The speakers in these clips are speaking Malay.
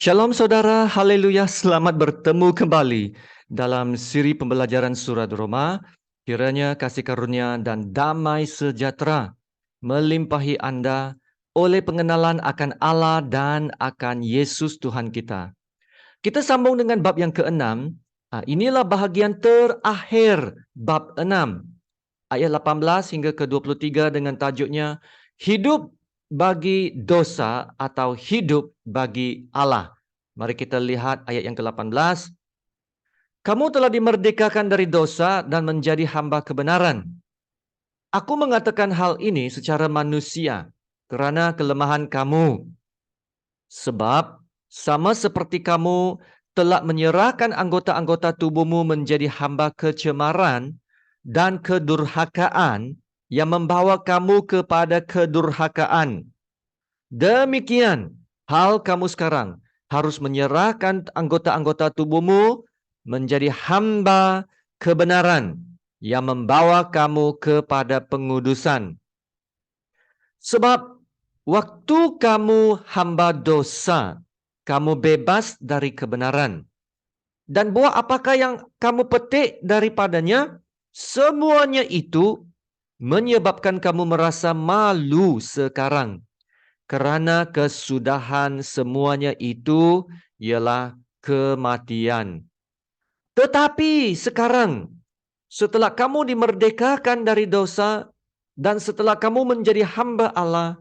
Shalom saudara, haleluya, selamat bertemu kembali dalam siri pembelajaran surat Roma. Kiranya kasih karunia dan damai sejahtera melimpahi Anda oleh pengenalan akan Allah dan akan Yesus Tuhan kita. Kita sambung dengan bab yang ke-6. Inilah bahagian terakhir bab 6. Ayat 18 hingga ke-23 dengan tajuknya Hidup bagi dosa atau hidup bagi Allah. Mari kita lihat ayat yang ke-18. Kamu telah dimerdekakan dari dosa dan menjadi hamba kebenaran. Aku mengatakan hal ini secara manusia kerana kelemahan kamu. Sebab sama seperti kamu telah menyerahkan anggota-anggota tubuhmu menjadi hamba kecemaran dan kedurhakaan yang membawa kamu kepada kedurhakaan. Demikian hal kamu sekarang harus menyerahkan anggota-anggota tubuhmu menjadi hamba kebenaran yang membawa kamu kepada pengudusan. Sebab waktu kamu hamba dosa, kamu bebas dari kebenaran. Dan buah apakah yang kamu petik daripadanya? Semuanya itu menyebabkan kamu merasa malu sekarang. Kerana kesudahan semuanya itu ialah kematian. Tetapi sekarang, setelah kamu dimerdekakan dari dosa dan setelah kamu menjadi hamba Allah,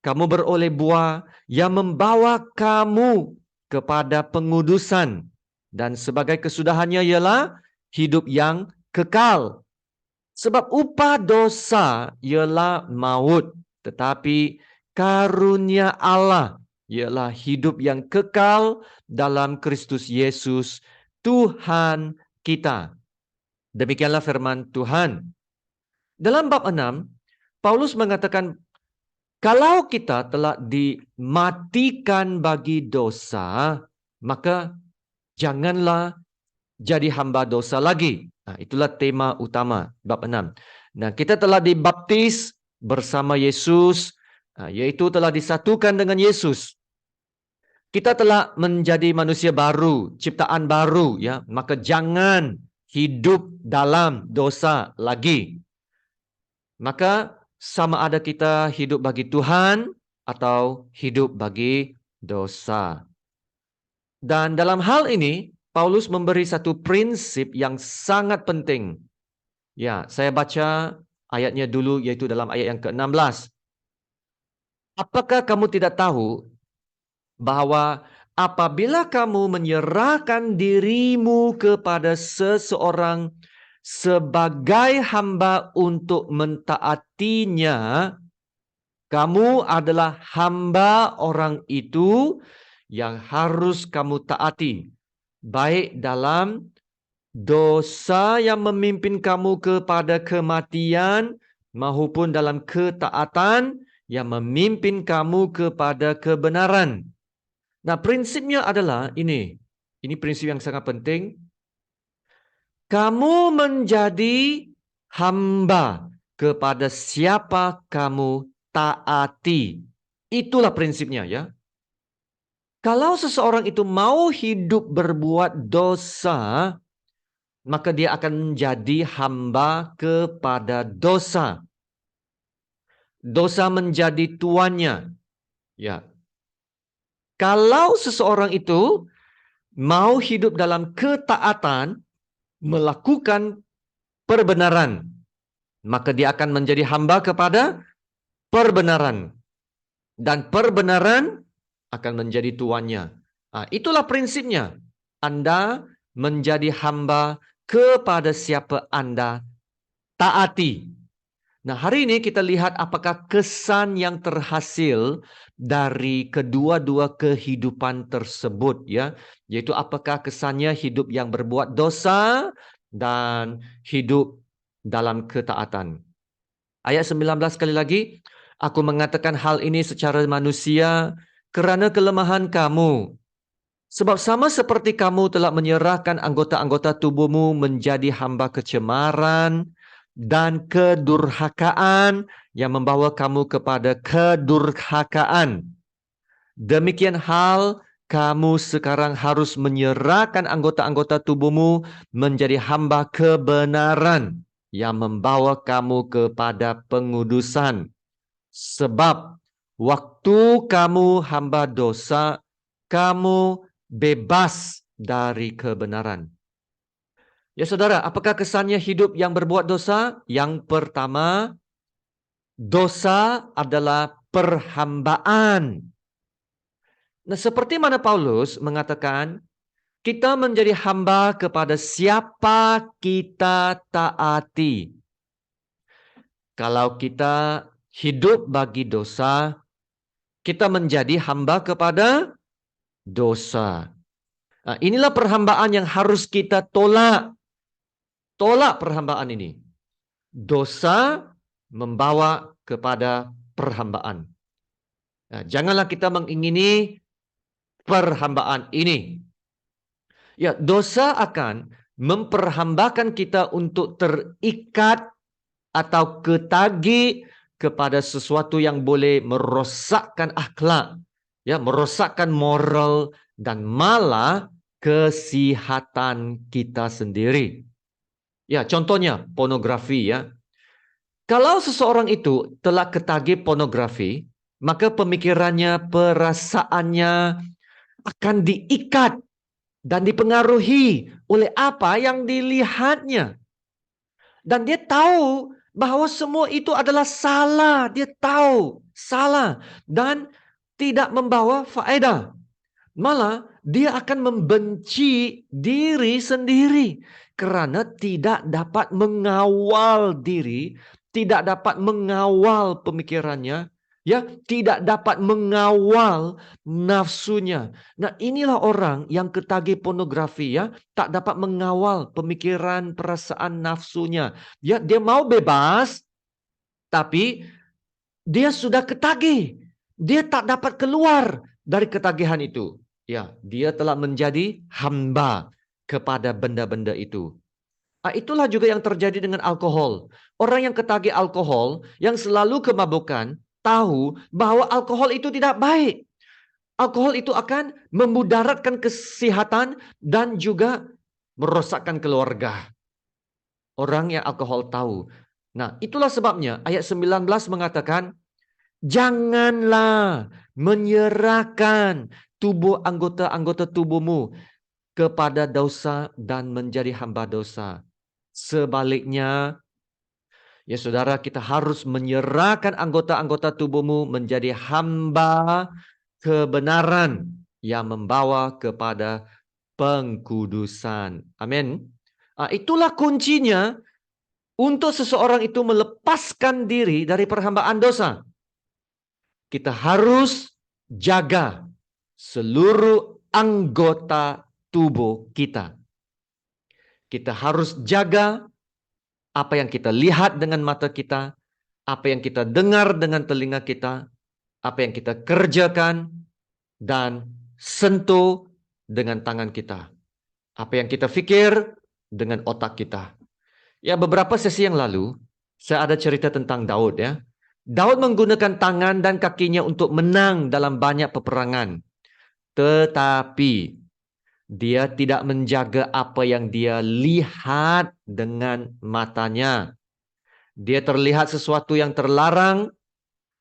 kamu beroleh buah yang membawa kamu kepada pengudusan. Dan sebagai kesudahannya ialah hidup yang kekal. Sebab upah dosa ialah maut. Tetapi karunia Allah ialah hidup yang kekal dalam Kristus Yesus, Tuhan kita. Demikianlah firman Tuhan. Dalam bab 6, Paulus mengatakan, kalau kita telah dimatikan bagi dosa, maka janganlah jadi hamba dosa lagi. Itulah tema utama bab 6. Nah, kita telah dibaptis bersama Yesus, yaitu telah disatukan dengan Yesus. Kita telah menjadi manusia baru, ciptaan baru, ya. Maka jangan hidup dalam dosa lagi. Maka sama ada kita hidup bagi Tuhan atau hidup bagi dosa. Dan dalam hal ini, Paulus memberi satu prinsip yang sangat penting. Ya, saya baca ayatnya dulu, yaitu dalam ayat yang ke-16. Apakah kamu tidak tahu bahwa apabila kamu menyerahkan dirimu kepada seseorang sebagai hamba untuk mentaatinya, kamu adalah hamba orang itu yang harus kamu taati, baik dalam dosa yang memimpin kamu kepada kematian maupun dalam ketaatan yang memimpin kamu kepada kebenaran. Nah, prinsipnya adalah ini. Ini prinsip yang sangat penting. Kamu menjadi hamba kepada siapa kamu taati. Itulah prinsipnya, ya. Kalau seseorang itu mau hidup berbuat dosa, maka dia akan menjadi hamba kepada dosa. Dosa menjadi tuannya. Ya. Kalau seseorang itu mau hidup dalam ketaatan, melakukan perbenaran, maka dia akan menjadi hamba kepada perbenaran. Dan perbenaran akan menjadi tuannya. Itulah prinsipnya. Anda menjadi hamba kepada siapa Anda taati. Nah, hari ini kita lihat apakah kesan yang terhasil dari kedua-dua kehidupan tersebut, ya, yaitu apakah kesannya hidup yang berbuat dosa dan hidup dalam ketaatan. Ayat 19 sekali lagi, aku mengatakan hal ini secara manusia kerana kelemahan kamu. Sebab sama seperti kamu telah menyerahkan anggota-anggota tubuhmu menjadi hamba kecemaran dan kedurhakaan yang membawa kamu kepada kedurhakaan. Demikian hal kamu sekarang harus menyerahkan anggota-anggota tubuhmu menjadi hamba kebenaran yang membawa kamu kepada pengudusan. Sebab waktu kamu hamba dosa, kamu bebas dari kebenaran. Ya saudara, apakah kesannya hidup yang berbuat dosa? Yang pertama, dosa adalah perhambaan. Nah, seperti mana Paulus mengatakan, kita menjadi hamba kepada siapa kita taati. Kalau kita hidup bagi dosa, kita menjadi hamba kepada dosa. Nah, inilah perhambaan yang harus kita tolak. Tolak perhambaan ini. Dosa membawa kepada perhambaan. Nah, janganlah kita mengingini perhambaan ini. Ya, dosa akan memperhambakan kita untuk terikat atau ketagi kepada sesuatu yang boleh merosakkan akhlak, ya, merosakkan moral dan malah kesihatan kita sendiri. Ya, contohnya pornografi, ya. Kalau seseorang itu telah ketagih pornografi, maka pemikirannya, perasaannya akan diikat dan dipengaruhi oleh apa yang dilihatnya. Dan dia tahu bahwa semua itu adalah salah. Dia tahu salah dan tidak membawa faedah. Malah dia akan membenci diri sendiri karena tidak dapat mengawal diri, tidak dapat mengawal pemikirannya, ya, tidak dapat mengawal nafsunya. Nah, inilah orang yang ketagih pornografi, ya, tak dapat mengawal pemikiran, perasaan, nafsunya. Ya, dia mau bebas, tapi dia sudah ketagih. Dia tak dapat keluar dari ketagihan itu. Ya, dia telah menjadi hamba kepada benda-benda itu. Itulah juga yang terjadi dengan alkohol. Orang yang ketagih alkohol, yang selalu kemabukan, tahu bahwa alkohol itu tidak baik. Alkohol itu akan memudaratkan kesehatan dan juga merosakkan keluarga. Orang yang alkohol tahu. Nah, itulah sebabnya ayat 19 mengatakan, janganlah menyerahkan anggota-anggota tubuhmu kepada dosa dan menjadi hamba dosa. Sebaliknya, ya saudara, kita harus menyerahkan anggota-anggota tubuhmu menjadi hamba kebenaran yang membawa kepada pengkudusan. Amin. Itulah kuncinya untuk seseorang itu melepaskan diri dari perhambaan dosa. Kita harus jaga seluruh anggota tubuh kita. Kita harus jaga apa yang kita lihat dengan mata kita, apa yang kita dengar dengan telinga kita, apa yang kita kerjakan dan sentuh dengan tangan kita. Apa yang kita pikir dengan otak kita. Ya, beberapa sesi yang lalu, saya ada cerita tentang Daud, ya. Daud menggunakan tangan dan kakinya untuk menang dalam banyak peperangan. Tetapi dia tidak menjaga apa yang dia lihat dengan matanya. Dia terlihat sesuatu yang terlarang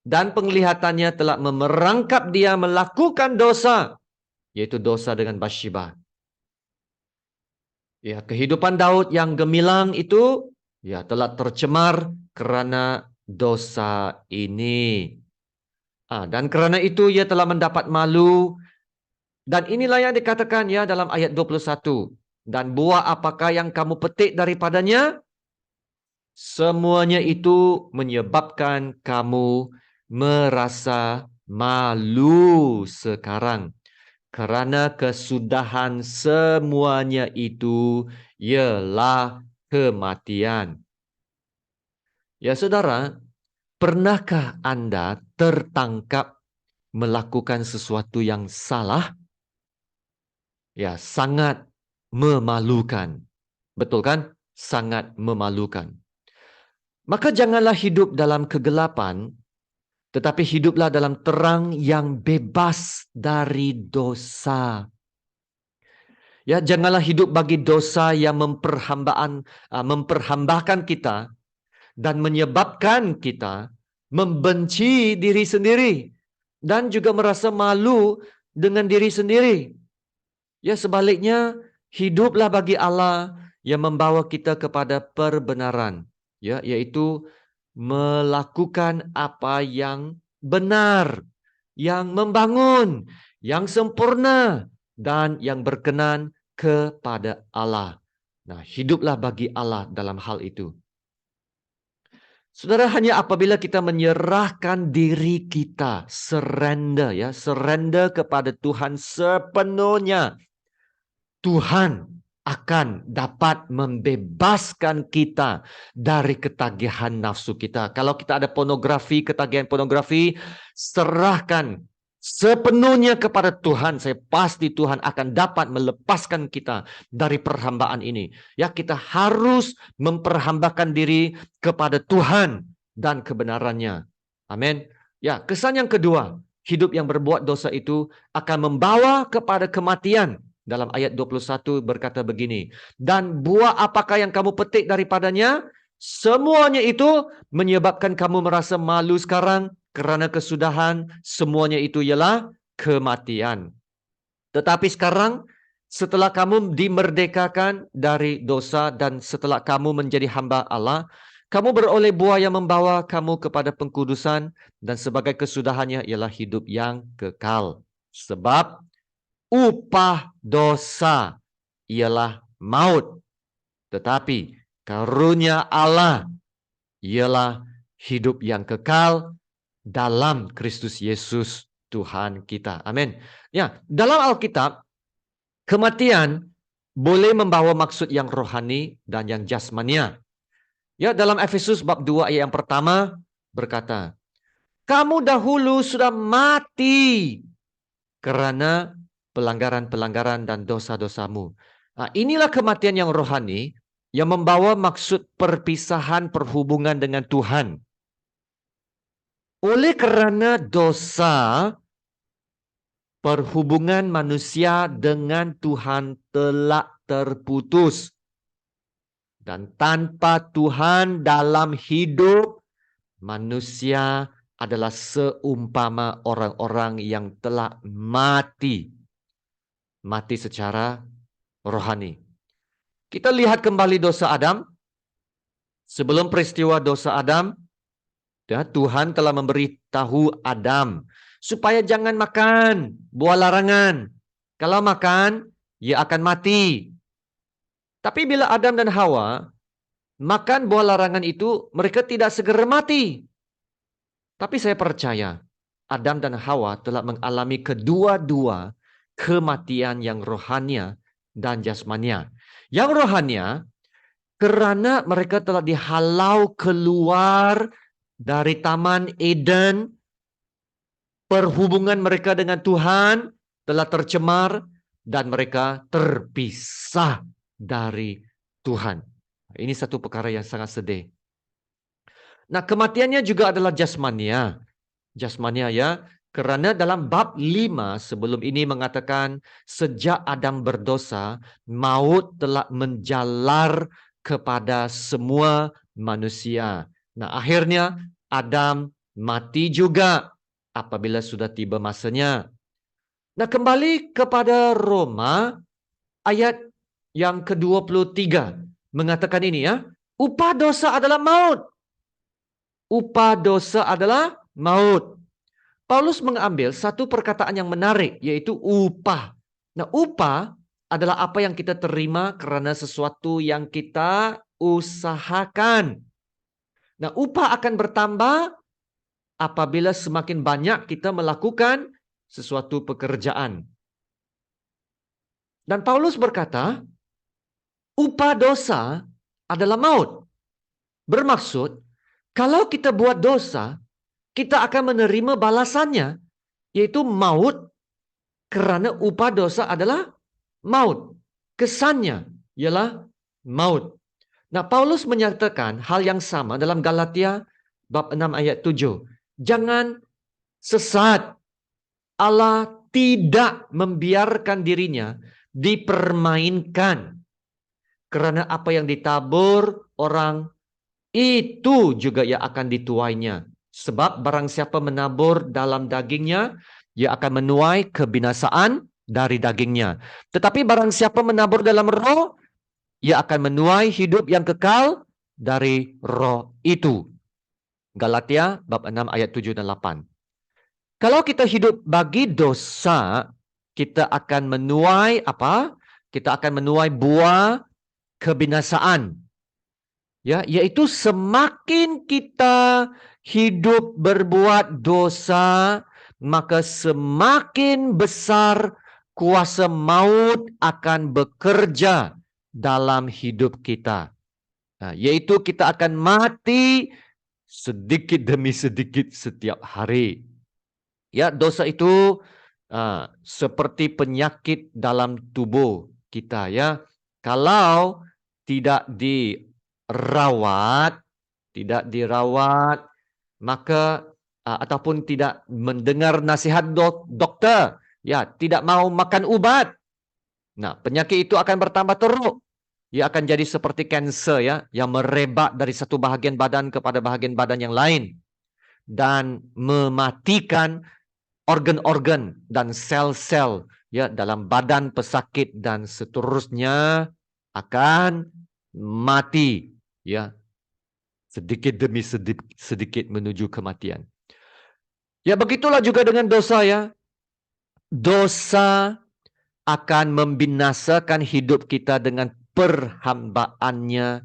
dan penglihatannya telah memerangkap dia melakukan dosa, yaitu dosa dengan Bathsheba. Ya, kehidupan Daud yang gemilang itu ya telah tercemar karena dosa ini. Dan karena itu ia telah mendapat malu. Dan inilah yang dikatakan ya dalam ayat 21. Dan buah apakah yang kamu petik daripadanya? Semuanya itu menyebabkan kamu merasa malu sekarang. Karena kesudahan semuanya itu ialah kematian. Ya saudara, pernahkah Anda tertangkap melakukan sesuatu yang salah? Ya, sangat memalukan. Betul kan? Sangat memalukan. Maka janganlah hidup dalam kegelapan, tetapi hiduplah dalam terang yang bebas dari dosa. Ya, janganlah hidup bagi dosa yang memperhambakan kita dan menyebabkan kita membenci diri sendiri dan juga merasa malu dengan diri sendiri. Ya, sebaliknya hiduplah bagi Allah yang membawa kita kepada perbenaran, ya, yaitu melakukan apa yang benar, yang membangun, yang sempurna, dan yang berkenan kepada Allah. Nah, hiduplah bagi Allah dalam hal itu. Saudara, hanya apabila kita menyerahkan diri kita, surrender, ya, surrender kepada Tuhan sepenuhnya, Tuhan akan dapat membebaskan kita dari ketagihan nafsu kita. Kalau kita ada pornografi, ketagihan pornografi, serahkan sepenuhnya kepada Tuhan. Saya pasti Tuhan akan dapat melepaskan kita dari perhambaan ini. Ya, kita harus memperhambakan diri kepada Tuhan dan kebenarannya. Amin. Ya, kesan yang kedua, hidup yang berbuat dosa itu akan membawa kepada kematian. Dalam ayat 21 berkata begini, dan buah apakah yang kamu petik daripadanya? Semuanya itu menyebabkan kamu merasa malu sekarang karena kesudahan. Semuanya itu ialah kematian. Tetapi sekarang setelah kamu dimerdekakan dari dosa dan setelah kamu menjadi hamba Allah, kamu beroleh buah yang membawa kamu kepada pengkudusan dan sebagai kesudahannya ialah hidup yang kekal. Sebab upah dosa ialah maut, tetapi karunia Allah ialah hidup yang kekal dalam Kristus Yesus Tuhan kita. Amin. Ya, dalam Alkitab, kematian boleh membawa maksud yang rohani dan yang jasmania. Ya, dalam Efesus bab 2 ayat yang pertama berkata, kamu dahulu sudah mati karena pelanggaran-pelanggaran dan dosa-dosamu. Nah, inilah kematian yang rohani yang membawa maksud perpisahan perhubungan dengan Tuhan. Oleh kerana dosa, perhubungan manusia dengan Tuhan telah terputus. Dan tanpa Tuhan dalam hidup, manusia adalah seumpama orang-orang yang telah mati. Mati secara rohani. Kita lihat kembali dosa Adam. Sebelum peristiwa dosa Adam, ya, Tuhan telah memberitahu Adam supaya jangan makan buah larangan. Kalau makan, ia akan mati. Tapi bila Adam dan Hawa makan buah larangan itu, mereka tidak segera mati. Tapi saya percaya Adam dan Hawa telah mengalami kedua-dua kematian yang rohania dan jasmania. Yang rohania karena mereka telah dihalau keluar dari Taman Eden, perhubungan mereka dengan Tuhan telah tercemar dan mereka terpisah dari Tuhan. Ini satu perkara yang sangat sedih. Nah, kematiannya juga adalah jasmania. Jasmania, ya, karena dalam bab 5 sebelum ini mengatakan sejak Adam berdosa, maut telah menjalar kepada semua manusia. Nah, akhirnya Adam mati juga apabila sudah tiba masanya. Nah, kembali kepada Roma ayat yang ke-23 mengatakan ini, ya, upah dosa adalah maut. Upah dosa adalah maut. Paulus mengambil satu perkataan yang menarik, yaitu upah. Nah, upah adalah apa yang kita terima karena sesuatu yang kita usahakan. Nah, upah akan bertambah apabila semakin banyak kita melakukan sesuatu pekerjaan. Dan Paulus berkata, upah dosa adalah maut. Bermaksud, kalau kita buat dosa, kita akan menerima balasannya, yaitu maut, karena upah dosa adalah maut. Kesannya ialah maut. Nah, Paulus menyatakan hal yang sama dalam Galatia bab 6 ayat 7. Jangan sesat. Allah tidak membiarkan dirinya dipermainkan. Karena apa yang ditabur orang, itu juga yang akan dituainya. Sebab barang siapa menabur dalam dagingnya, ia akan menuai kebinasaan dari dagingnya. Tetapi barang siapa menabur dalam roh, ia akan menuai hidup yang kekal dari roh itu. Galatia bab 6 ayat 7 dan 8. Kalau kita hidup bagi dosa, kita akan menuai apa? Kita akan menuai buah kebinasaan. Ya, yaitu semakin kita hidup berbuat dosa, maka semakin besar kuasa maut akan bekerja dalam hidup kita. Nah, yaitu kita akan mati sedikit demi sedikit setiap hari. Ya, dosa itu seperti penyakit dalam tubuh kita, ya. Kalau tidak dirawat, maka ataupun tidak mendengar nasihat dokter, ya, tidak mau makan ubat. Nah, penyakit itu akan bertambah teruk. Ia akan jadi seperti kanser, ya, yang merebak dari satu bahagian badan kepada bahagian badan yang lain dan mematikan organ-organ dan sel-sel, ya, dalam badan pesakit dan seterusnya akan mati, ya, sedikit demi sedikit menuju kematian. Ya, begitulah juga dengan dosa, ya. Dosa akan membinasakan hidup kita dengan perhambaannya,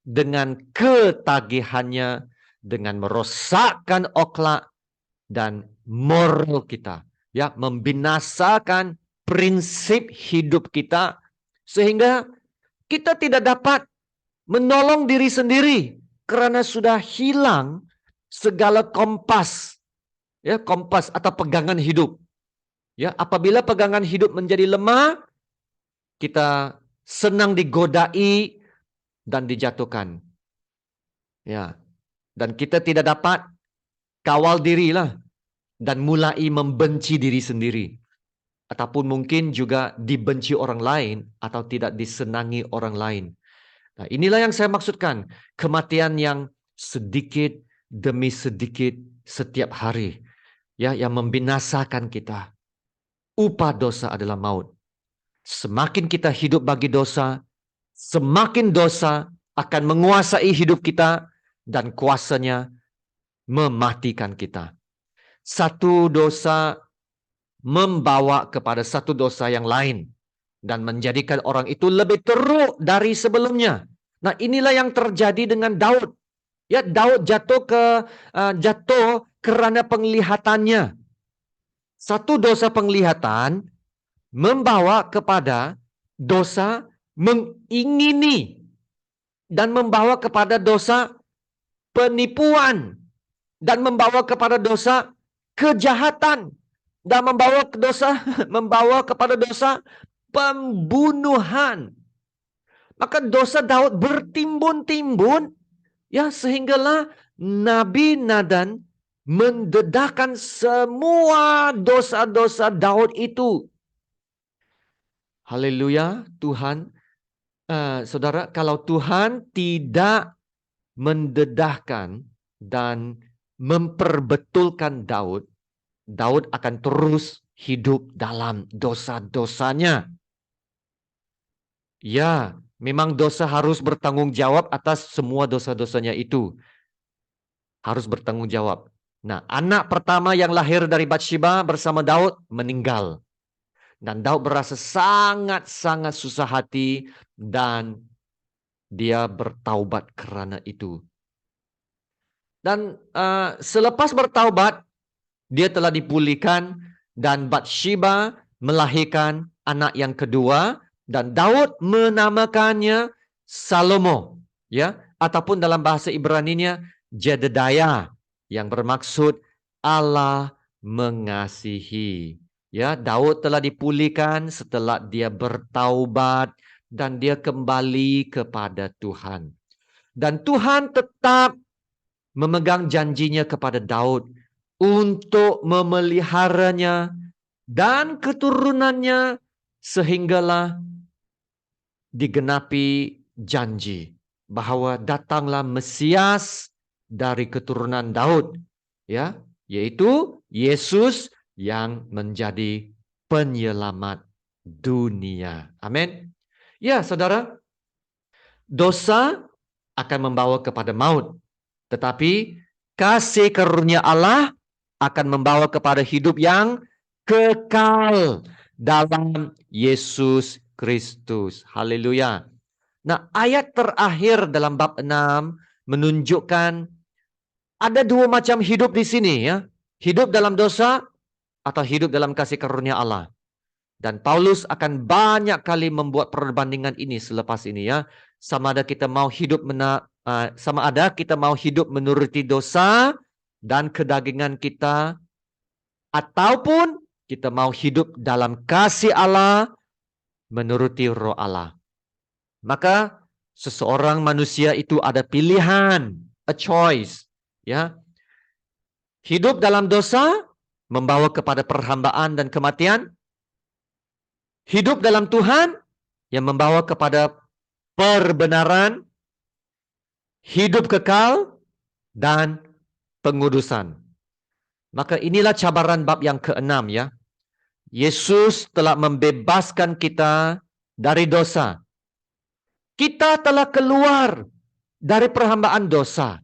dengan ketagihannya, dengan merosakkan akhlak dan moral kita, ya, membinasakan prinsip hidup kita sehingga kita tidak dapat menolong diri sendiri karena sudah hilang segala kompas, ya, kompas atau pegangan hidup. Ya, apabila pegangan hidup menjadi lemah, kita senang digodai dan dijatuhkan. Ya, dan kita tidak dapat kawal dirilah dan mulai membenci diri sendiri. Ataupun mungkin juga dibenci orang lain atau tidak disenangi orang lain. Nah, inilah yang saya maksudkan. Kematian yang sedikit demi sedikit setiap hari, ya, yang membinasakan kita. Upah dosa adalah maut. Semakin kita hidup bagi dosa, semakin dosa akan menguasai hidup kita dan kuasanya mematikan kita. Satu dosa membawa kepada satu dosa yang lain dan menjadikan orang itu lebih teruk dari sebelumnya. Nah, inilah yang terjadi dengan Daud. Ya, Daud jatuh karena penglihatannya. Satu dosa penglihatan membawa kepada dosa mengingini dan membawa kepada dosa penipuan dan membawa kepada dosa kejahatan dan membawa kepada dosa pembunuhan. Maka dosa Daud bertimbun-timbun, ya, sehinggalah Nabi Nathan mendedahkan semua dosa-dosa Daud itu. Haleluya, Tuhan. Saudara, kalau Tuhan tidak mendedahkan dan memperbetulkan Daud, Daud akan terus hidup dalam dosa-dosanya. Ya, memang dosa harus bertanggung jawab atas semua dosa-dosanya itu. Harus bertanggung jawab. Nah, anak pertama yang lahir dari Batsheba bersama Daud meninggal. Dan Daud berasa sangat-sangat susah hati dan dia bertaubat karena itu. Dan selepas bertaubat, dia telah dipulihkan dan Batsheba melahirkan anak yang kedua dan Daud menamakannya Salomo, ya, ataupun dalam bahasa Ibraninya Jedediah, yang bermaksud Allah mengasihi. Ya, Daud telah dipulihkan setelah dia bertaubat dan dia kembali kepada Tuhan. Dan Tuhan tetap memegang janjinya kepada Daud untuk memeliharanya dan keturunannya sehinggalah digenapi janji bahwa datanglah Mesias dari keturunan Daud, ya, yaitu Yesus yang menjadi penyelamat dunia. Amin. Ya, saudara, dosa akan membawa kepada maut, tetapi kasih karunia Allah akan membawa kepada hidup yang kekal dalam Yesus Kristus. Haleluya. Nah, ayat terakhir dalam bab 6 menunjukkan ada dua macam hidup di sini, ya. Hidup dalam dosa atau hidup dalam kasih karunia Allah. Dan Paulus akan banyak kali membuat perbandingan ini selepas ini, ya. Sama ada kita mau hidup menuruti dosa dan kedagingan kita, ataupun kita mau hidup dalam kasih Allah menuruti roh Allah. Maka seseorang manusia itu ada pilihan, a choice, ya. Hidup dalam dosa membawa kepada perhambaan dan kematian. Hidup dalam Tuhan yang membawa kepada perbenaran, hidup kekal, dan pengudusan. Maka inilah cabaran bab yang ke-6, ya. Yesus telah membebaskan kita dari dosa. Kita telah keluar dari perhambaan dosa.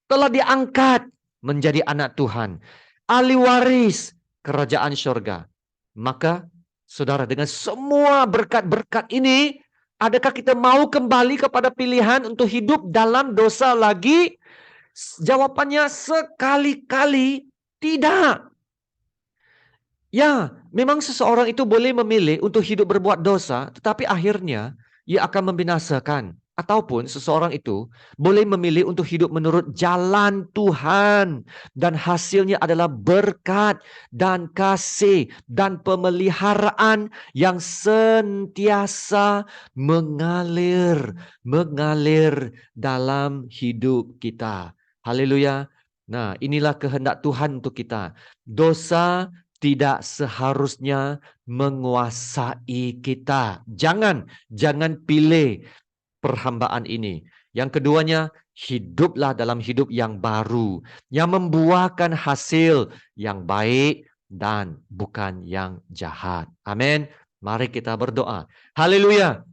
Telah diangkat menjadi anak Tuhan. Ahli waris kerajaan surga. Maka, saudara, dengan semua berkat-berkat ini, adakah kita mau kembali kepada pilihan untuk hidup dalam dosa lagi? Jawabannya sekali-kali tidak. Ya, memang seseorang itu boleh memilih untuk hidup berbuat dosa, tetapi akhirnya ia akan membinasakan. Ataupun seseorang itu boleh memilih untuk hidup menurut jalan Tuhan. Dan hasilnya adalah berkat dan kasih dan pemeliharaan yang sentiasa mengalir dalam hidup kita. Haleluya. Nah, inilah kehendak Tuhan untuk kita. Dosa tidak seharusnya menguasai kita. Jangan pilih perhambaan ini. Yang keduanya, hiduplah dalam hidup yang baru, yang membuahkan hasil yang baik dan bukan yang jahat. Amin. Mari kita berdoa. Haleluya.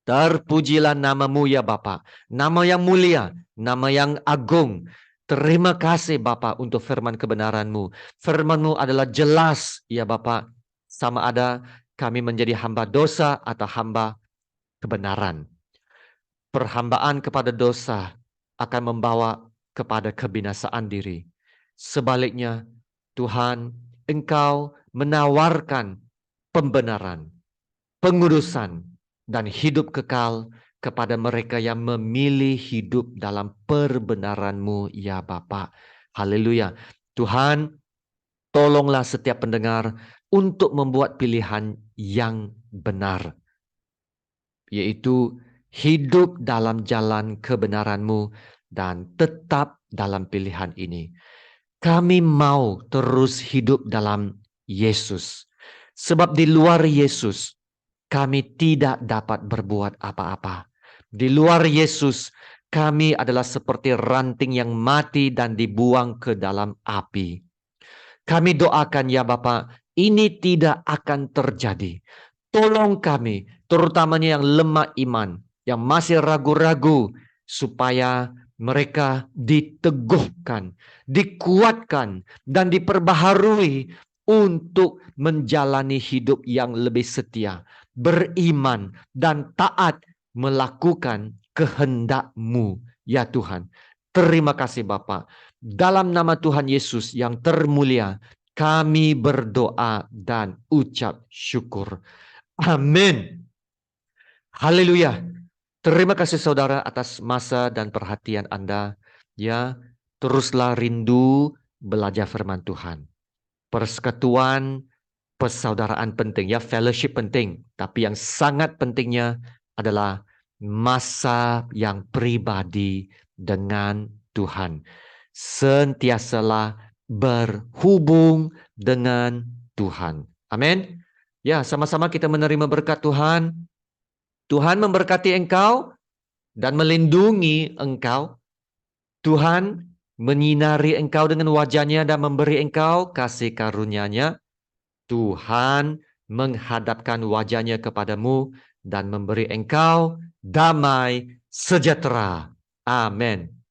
Terpujilah namamu ya Bapa, nama yang mulia, nama yang agung. Terima kasih Bapa untuk firman kebenaran-Mu. Firman-Mu adalah jelas ya Bapa, sama ada kami menjadi hamba dosa atau hamba kebenaran. Perhambaan kepada dosa akan membawa kepada kebinasaan diri. Sebaliknya, Tuhan, Engkau menawarkan pembenaran, pengudusan, dan hidup kekal kepada mereka yang memilih hidup dalam perbenaran-Mu, ya Bapa. Haleluya. Tuhan, tolonglah setiap pendengar untuk membuat pilihan yang benar, yaitu hidup dalam jalan kebenaran-Mu dan tetap dalam pilihan ini. Kami mau terus hidup dalam Yesus. Sebab di luar Yesus, kami tidak dapat berbuat apa-apa. Di luar Yesus, kami adalah seperti ranting yang mati dan dibuang ke dalam api. Kami doakan ya Bapa, ini tidak akan terjadi. Tolong kami, terutamanya yang lemah iman, yang masih ragu-ragu, supaya mereka diteguhkan, dikuatkan, dan diperbaharui untuk menjalani hidup yang lebih setia, beriman, dan taat melakukan kehendak-Mu, ya Tuhan. Terima kasih Bapa. Dalam nama Tuhan Yesus yang termulia, kami berdoa dan ucap syukur. Amin. Haleluya. Terima kasih saudara atas masa dan perhatian Anda. Ya, teruslah rindu belajar firman Tuhan. Persekutuan, persaudaraan penting, ya, fellowship penting. Tapi yang sangat pentingnya adalah masa yang pribadi dengan Tuhan. Sentiasalah berhubung dengan Tuhan. Amin. Ya, sama-sama kita menerima berkat Tuhan. Tuhan memberkati engkau dan melindungi engkau. Tuhan menyinari engkau dengan wajah-Nya dan memberi engkau kasih karunia-Nya. Tuhan menghadapkan wajah-Nya kepadamu dan memberi engkau damai sejahtera. Amin.